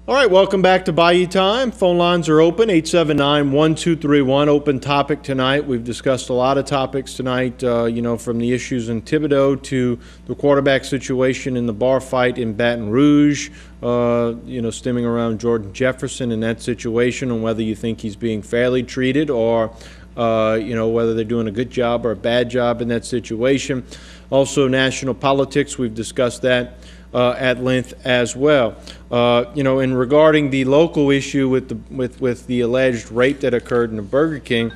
All right, welcome back to Bayou Time. Phone lines are open, 879-1231. Open topic tonight. We've discussed a lot of topics tonight, from the issues in Thibodaux to the quarterback situation in the bar fight in Baton Rouge, stemming around Jordan Jefferson and that situation, and whether you think he's being fairly treated or, whether they're doing a good job or a bad job in that situation. Also, national politics. We've discussed that at length as well. In regarding the local issue with the alleged rape that occurred in the Burger King,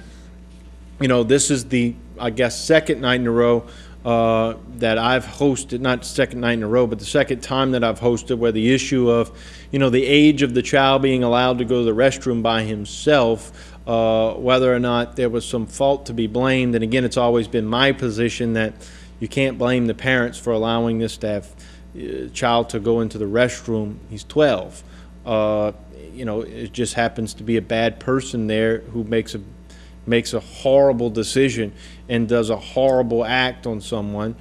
this is the, I guess, second night in a row that I've hosted, not second night in a row, but the second time that I've hosted where the issue of, the age of the child being allowed to go to the restroom by himself, whether or not there was some fault to be blamed. And again, it's always been my position that you can't blame the parents for allowing this to have child to go into the restroom. He's 12. It just happens to be a bad person there who makes a horrible decision and does a horrible act on someone,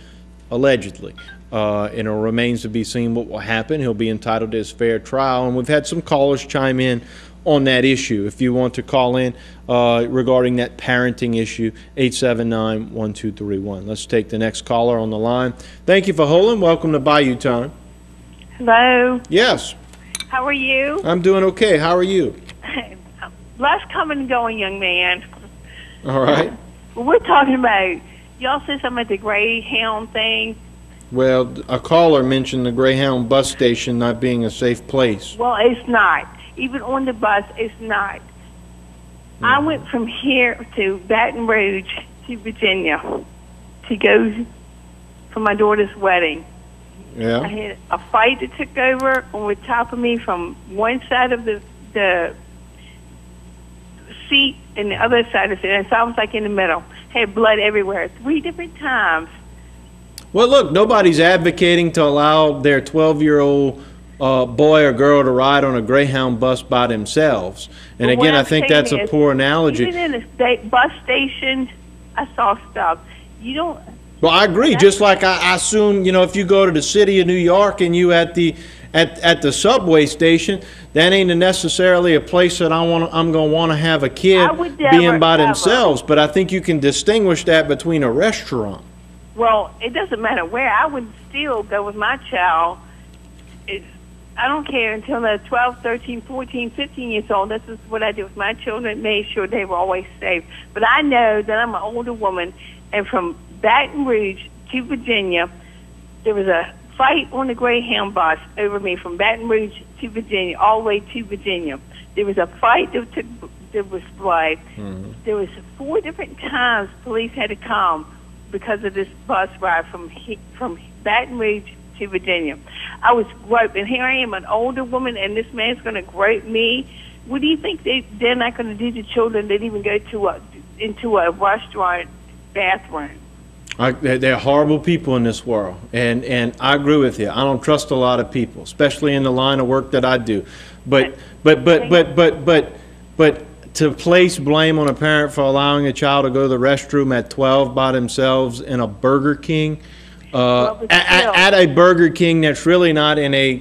allegedly. And it remains to be seen what will happen. He'll be entitled to his fair trial. And we've had some callers chime in on that issue. If you want to call in regarding that parenting issue, 879-1231. Let's take the next caller on the line. Thank you for holding. Welcome to Bayou Time. Hello. Yes. How are you? I'm doing okay. How are you? Less coming and going, young man. All right. Well, we're talking about, y'all said something about the Greyhound thing. Well, a caller mentioned the Greyhound bus station not being a safe place. Well, it's not. Even on the bus, it's not. I went from here to Baton Rouge to Virginia to go for my daughter's wedding. Yeah. I had a fight that took over on top of me from one side of the seat and the other side of the seat. And so I was like in the middle. Had blood everywhere 3 different times. Well, look, nobody's advocating to allow their 12-year-old boy or girl to ride on a Greyhound bus by themselves. And again, I think that's a poor analogy. Even in the bus station, I saw stuff. You don't. Well, I agree. Just like I assume, if you go to the city of New York and you at the subway station, that ain't necessarily a place that I'm going to want to have a kid being by themselves. But I think you can distinguish that between a restaurant. Well, it doesn't matter where. I would still go with my child. I don't care until they're 12, 13, 14, 15 years old. This is what I did with my children, made sure they were always safe. But I know that I'm an older woman, and from Baton Rouge to Virginia, there was a fight on the Greyhound bus over me from Baton Rouge to Virginia, all the way to Virginia. There was a fight there was blood. Mm-hmm. There was 4 different times police had to come because of this bus ride from Baton Rouge to Virginia. I was groped, and here I am, an older woman, and this man's going to grope me. What do you think they're not going to do to children that even go into a restaurant bathroom? There are horrible people in this world, and I agree with you. I don't trust a lot of people, especially in the line of work that I do. But to place blame on a parent for allowing a child to go to the restroom at 12 by themselves in a Burger King, at a Burger King that's really not in a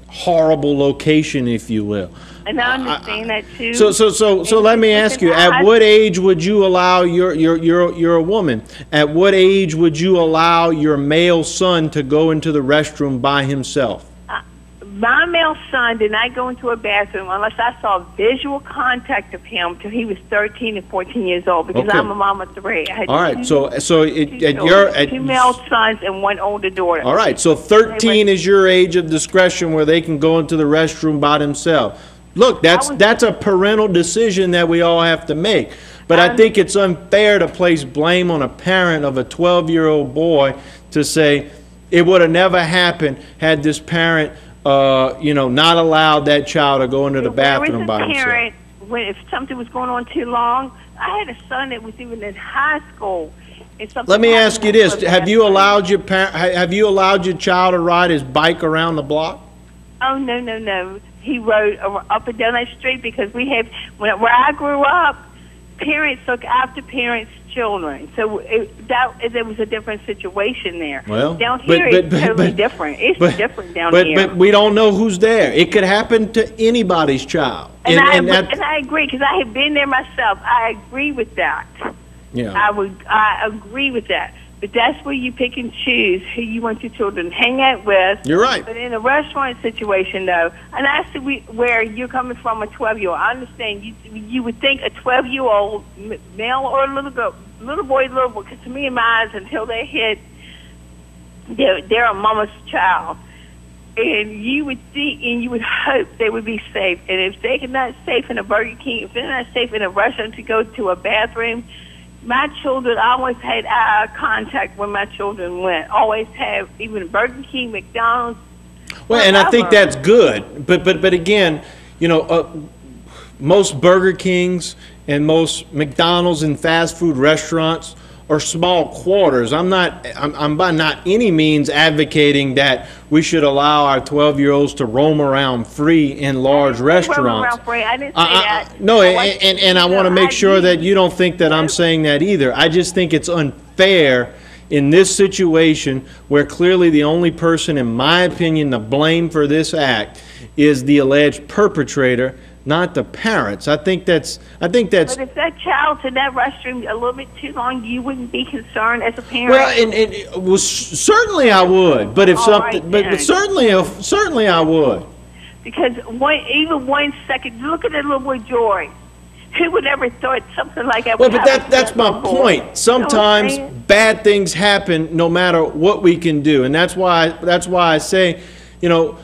horrible location, if you will. And I understand that too. So let me ask you: at what age would you allow you're a woman? At what age would you allow your male son to go into the restroom by himself? My male son did not go into a bathroom unless I saw visual contact of him till he was 13 and 14 years old, because I'm a mom of 3. I had all right, two 2 male sons and 1 older daughter. All right, so 13 is your age of discretion where they can go into the restroom by themselves. Look, that's a parental decision that we all have to make. But I think it's unfair to place blame on a parent of a 12-year-old boy to say it would have never happened had this parent not allowed that child to go into the bathroom by himself. If something was going on too long, I had a son that was even in high school. Let me ask you this: have you allowed your child to ride his bike around the block? Oh no! He rode up and down that street because we have where I grew up. Parents look after parents children. So there was a different situation there. Well, down here it's totally different. It's different down here. But we don't know who's there. It could happen to anybody's child. And I agree, because I have been there myself. I agree with that. Yeah. I agree with that. But that's where you pick and choose who you want your children to hang out with. You're right. But in a restaurant situation, though, and I see where you're coming from, a 12-year-old. I understand. You would think a 12-year-old male or a little boy, because to me in my eyes, until they hit, they're a mama's child. And you would think, and you would hope they would be safe. And if they're not safe in a Burger King, if they're not safe in a restaurant to go to a bathroom, my children, I always had eye contact when my children went. Always have, even Burger King, McDonald's. Well, and I think that's good. But again, you know, most Burger Kings and most McDonald's and fast food restaurants are small quarters. I'm by not any means advocating that we should allow our 12-year-olds to roam around free in large restaurants. Roam around free. I didn't say that. No, and I want to make sure that you don't think that I'm saying that either. I just think it's unfair in this situation where clearly the only person, in my opinion, to blame for this act is the alleged perpetrator, not the parents. I think that's. But if that child's in that restroom a little bit too long, you wouldn't be concerned as a parent. Well, and it was certainly I would. But if something, but certainly I would. Because even 1 second, look at that little boy Joy. Who would ever thought something like that would happen? But that's my point. Sometimes bad things happen no matter what we can do, and that's why I say, you know,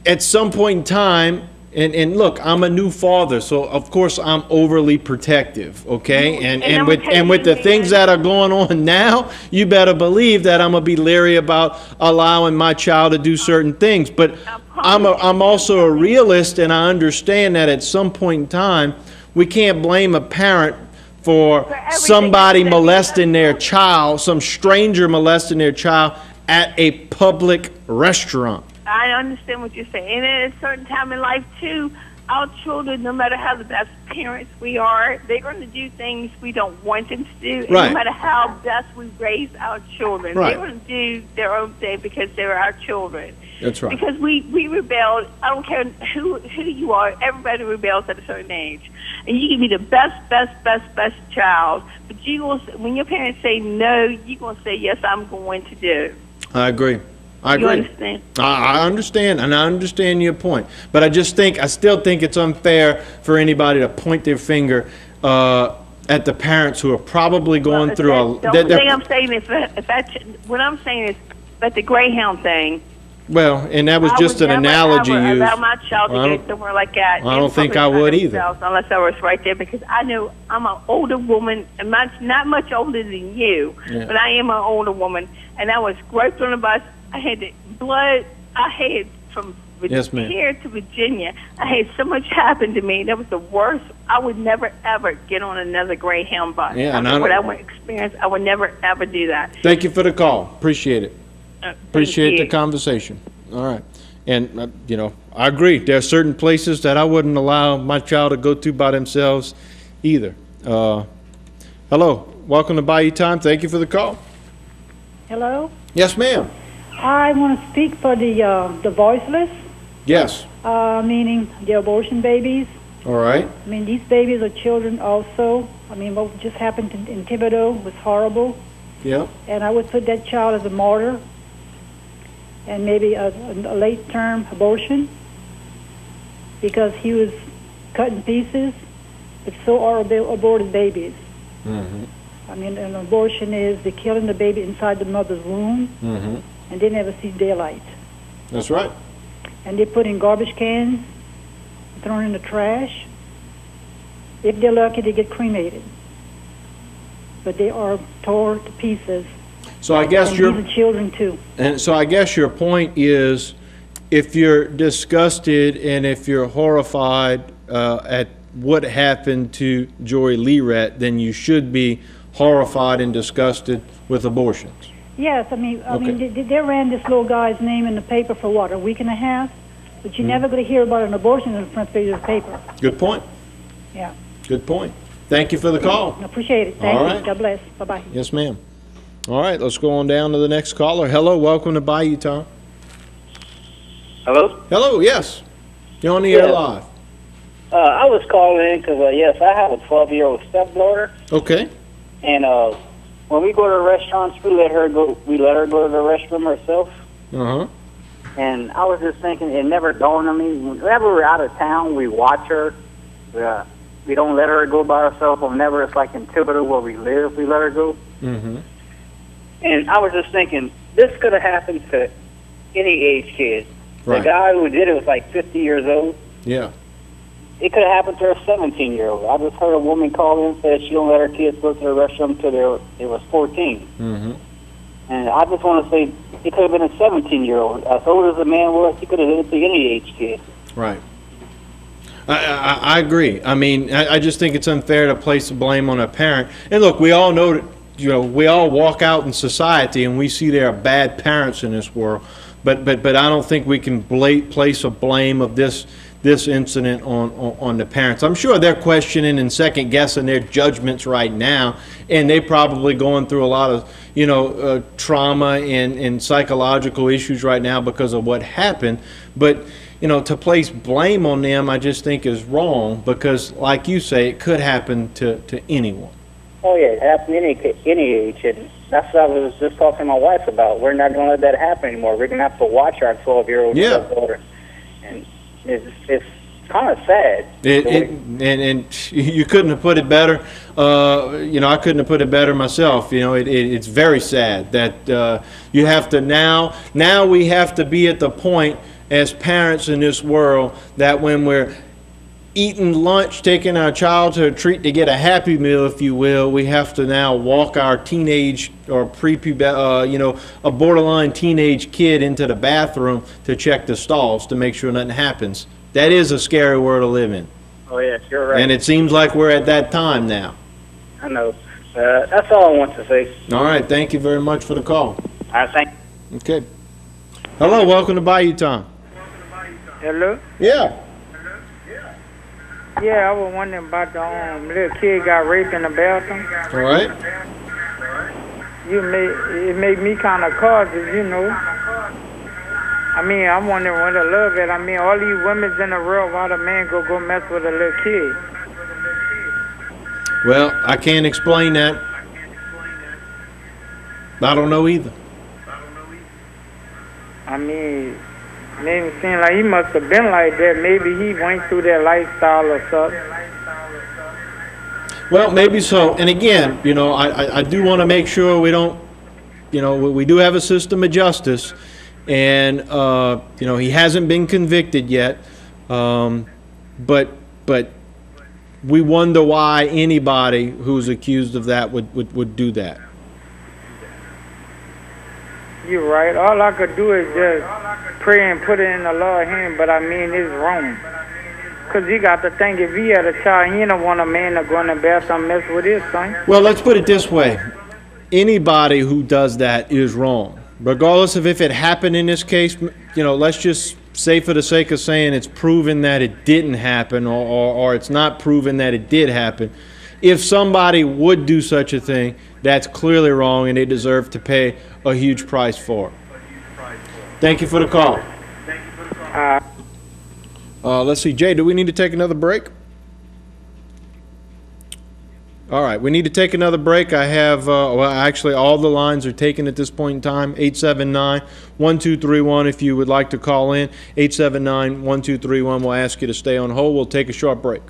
at some point in time. And look, I'm a new father, so of course I'm overly protective, okay? And with the things that are going on now, you better believe that I'm gonna be leery about allowing my child to do certain things. But I'm also a realist, and I understand that at some point in time, we can't blame a parent for somebody molesting their child, some stranger molesting their child at a public restaurant. I understand what you're saying. And at a certain time in life, too, our children, no matter how the best parents we are, they're going to do things we don't want them to do. And right. No matter how best we raise our children, right. They're going to do their own thing because they're our children. That's right. Because we rebelled. I don't care who you are. Everybody rebels at a certain age. And you can be the best child. But when your parents say no, you're going to say, yes, I'm going to do. I agree. I agree. You understand? I understand, and I understand your point. But I still think it's unfair for anybody to point their finger at the parents who are probably going through a. The only thing I'm saying is, what I'm saying is, that the Greyhound thing. Well, and that was just an analogy used. I would never allow my child to go somewhere like that. I don't think I would either. Unless I was right there, because I know I'm an older woman, and not much older than you, but I am an older woman, and I was groped on a bus. I had the blood. I had from here to Virginia. I had so much happen to me. That was the worst. I would never ever get on another Greyhound bus. Yeah, after what I would experience, I would never ever do that. Thank you for the call. Appreciate it. Appreciate the conversation. All right, and you know, I agree. There are certain places that I wouldn't allow my child to go to by themselves, either. Hello, welcome to Bayou Time. Thank you for the call. Hello. Yes, ma'am. I want to speak for the voiceless. Yes. Meaning the abortion babies. All right. I mean, these babies are children also. I mean, what just happened in Thibodeau was horrible. Yeah. And I would put that child as a martyr, and maybe a late-term abortion, because he was cut in pieces. But so are aborted babies. Mm-hmm. I mean, an abortion is the killing the baby inside the mother's womb. Mm-hmm. And they never see daylight. That's right. And they put in garbage cans, thrown in the trash. If they're lucky, they get cremated. But they are torn to pieces. So I guess these are children too. And so I guess your point is, if you're disgusted and if you're horrified at what happened to Joy Lerat, then you should be horrified and disgusted with abortions. Yes, I mean, they ran this little guy's name in the paper for what, a week and a half? But you're never going to hear about an abortion in the front page of the paper. Good point. Yeah. Good point. Thank you for the call. I appreciate it. Thank All you. right. God bless. Bye-bye. Yes, ma'am. All right, let's go on down to the next caller. Hello, welcome to Bayou Time. Hello? Hello, yes. You're on the air live. I was calling in because, yes, I have a 12-year-old stepdaughter. Okay. And when we go to restaurants, we let her go to the restroom herself. Uh-huh. And I was just thinking, it never dawned on me. Whenever we're out of town, we watch her. We don't let her go by herself. Whenever it's like in Thibodeau where we live, we let her go. Mm-hmm. And I was just thinking, this could have happened to any age kid. Right. The guy who did it was like 50 years old. Yeah. It could have happened to a 17-year-old. I just heard a woman call in and said she don't let her kids go to the restroom until they was 14. Mm-hmm. And I just want to say it could have been a 17-year-old. As old as the man was, he could have did it to any age kid. Right. I agree. I mean, I just think it's unfair to place the blame on a parent. And look, we all know that, we all walk out in society and we see there are bad parents in this world. But I don't think we can place a blame of this incident on the parents. I'm sure they're questioning and second guessing their judgments right now, and they're probably going through a lot of trauma and psychological issues right now because of what happened. But to place blame on them, I just think is wrong because, like you say, it could happen to anyone. Oh yeah, it happened any age, and that's what I was just talking to my wife about. We're not going to let that happen anymore. We're going to have to watch our 12-year-old daughter, and it's kind of sad. And you couldn't have put it better. I couldn't have put it better myself. It's very sad that you have to now we have to be at the point as parents in this world that when we're eating lunch, taking our child to a treat to get a Happy Meal, if you will, we have to now walk our teenage or a borderline teenage kid into the bathroom to check the stalls to make sure nothing happens. That is a scary world to live in. Oh yes, you're right. And it seems like we're at that time now. I know. That's all I want to say. All right, thank you very much for the call. I thank. Okay. Hello, welcome to Bayou Time. Hello? Yeah. Yeah, I was wondering about the little kid got raped in the bathroom. All right. It made me kind of cautious, I mean, I'm wondering where the love at. I mean, all these women's in the world, why the man go mess with a little kid? Well, I can't explain that. I don't know either. I mean, it made me seem like he must have been like that. Maybe he went through that lifestyle or something. Well, maybe so. And again, I do want to make sure we don't, we do have a system of justice, and he hasn't been convicted yet. But we wonder why anybody who's accused of that would do that. You're right. All I could do is just pray and put it in the Lord's hand, but I mean, it's wrong. Because you got to think, if he had a child, he don't want a man to go in the bathroom and mess with his son. Well, let's put it this way. Anybody who does that is wrong. Regardless of if it happened in this case, let's just say for the sake of saying it's proven that it didn't happen or it's not proven that it did happen. If somebody would do such a thing, that's clearly wrong and they deserve to pay a huge price for it. Thank you for the call. Let's see, Jay, do we need to take another break? All right, we need to take another break. I have, actually all the lines are taken at this point in time. 879-1231 if you would like to call in. 879-1231. We'll ask you to stay on hold. We'll take a short break.